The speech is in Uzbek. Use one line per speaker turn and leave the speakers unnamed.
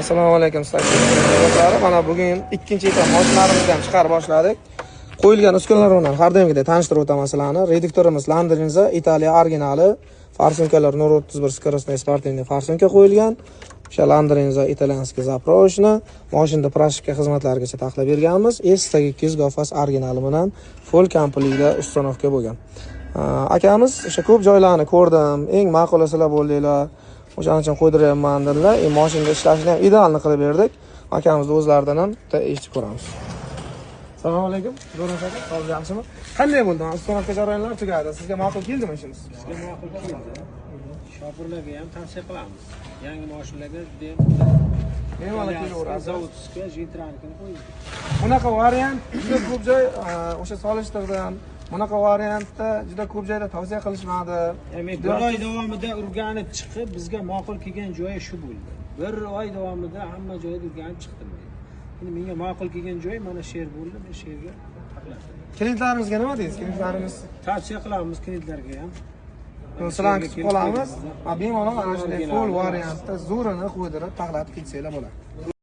Assalomu alaykum do'stlar. Mana bugun ikkinchi etap mashinalarimizni ham chiqarib boshladik. Qo'yilgan uskunalar bilan har doimgidek tanishtirib o'taman sizlarni. Reduktorimiz Landrinza Italiya originali, farsunkalar 031 скоростной спортивный farsunka qo'yilgan. O'sha Landrinza italyanskiy zaproshni mashinada prashka xizmatlarigacha taxlab berganmiz. S200 gofas originali bilan full komplektda uстановка bo'lgan. Akamiz o'sha ko'p joylarni ko'rdim, eng ma'quli sizlar bo'ldinglar. O'shaning uchun qo'ydiryapman dedilar. Mashinada ishlashni ham idealni qilib berdik. Akamizni o'zlaridan ham eshitib ko'ramiz. Assalomu alaykum. Zo'rmiz aka, hozir yaxshimi? Qanday bo'ldi? Ustonovka jarayonlar tugadi. Sizga ma'qul keldimi ishingiz?
Bizga ma'qul keldi. Shopirlarga ham tavsiya qilamiz. Yangi mashinalarga juda ham
bemalol kelaveradi.
Zavodskiy Gentranikini qo'ydik.
Bunaqa variant juda ko'p joy o'sha solishtirdim. Bunaqa variantda juda ko'p joyda tavsiya qilishmadi.
Bir oy davomida o'rganib chiqib, bizga ma'qul kelgan joyi shu bo'ldi. Bir oy davomida hamma joyda o'rganib chiqdim. Endi menga ma'qul kelgan joy mana shu yer bo'ldi. Men shu yerga taqladim.
Klientlarimizga nima deysiz? Klientlarimiz
Tavsiya qilamiz klientlarga ham.
sizlarni kutib qolamiz. Bemalol ana shunday full variantda zo'rini qo'ydirib, taxlatib ketsanglar bo'ladi.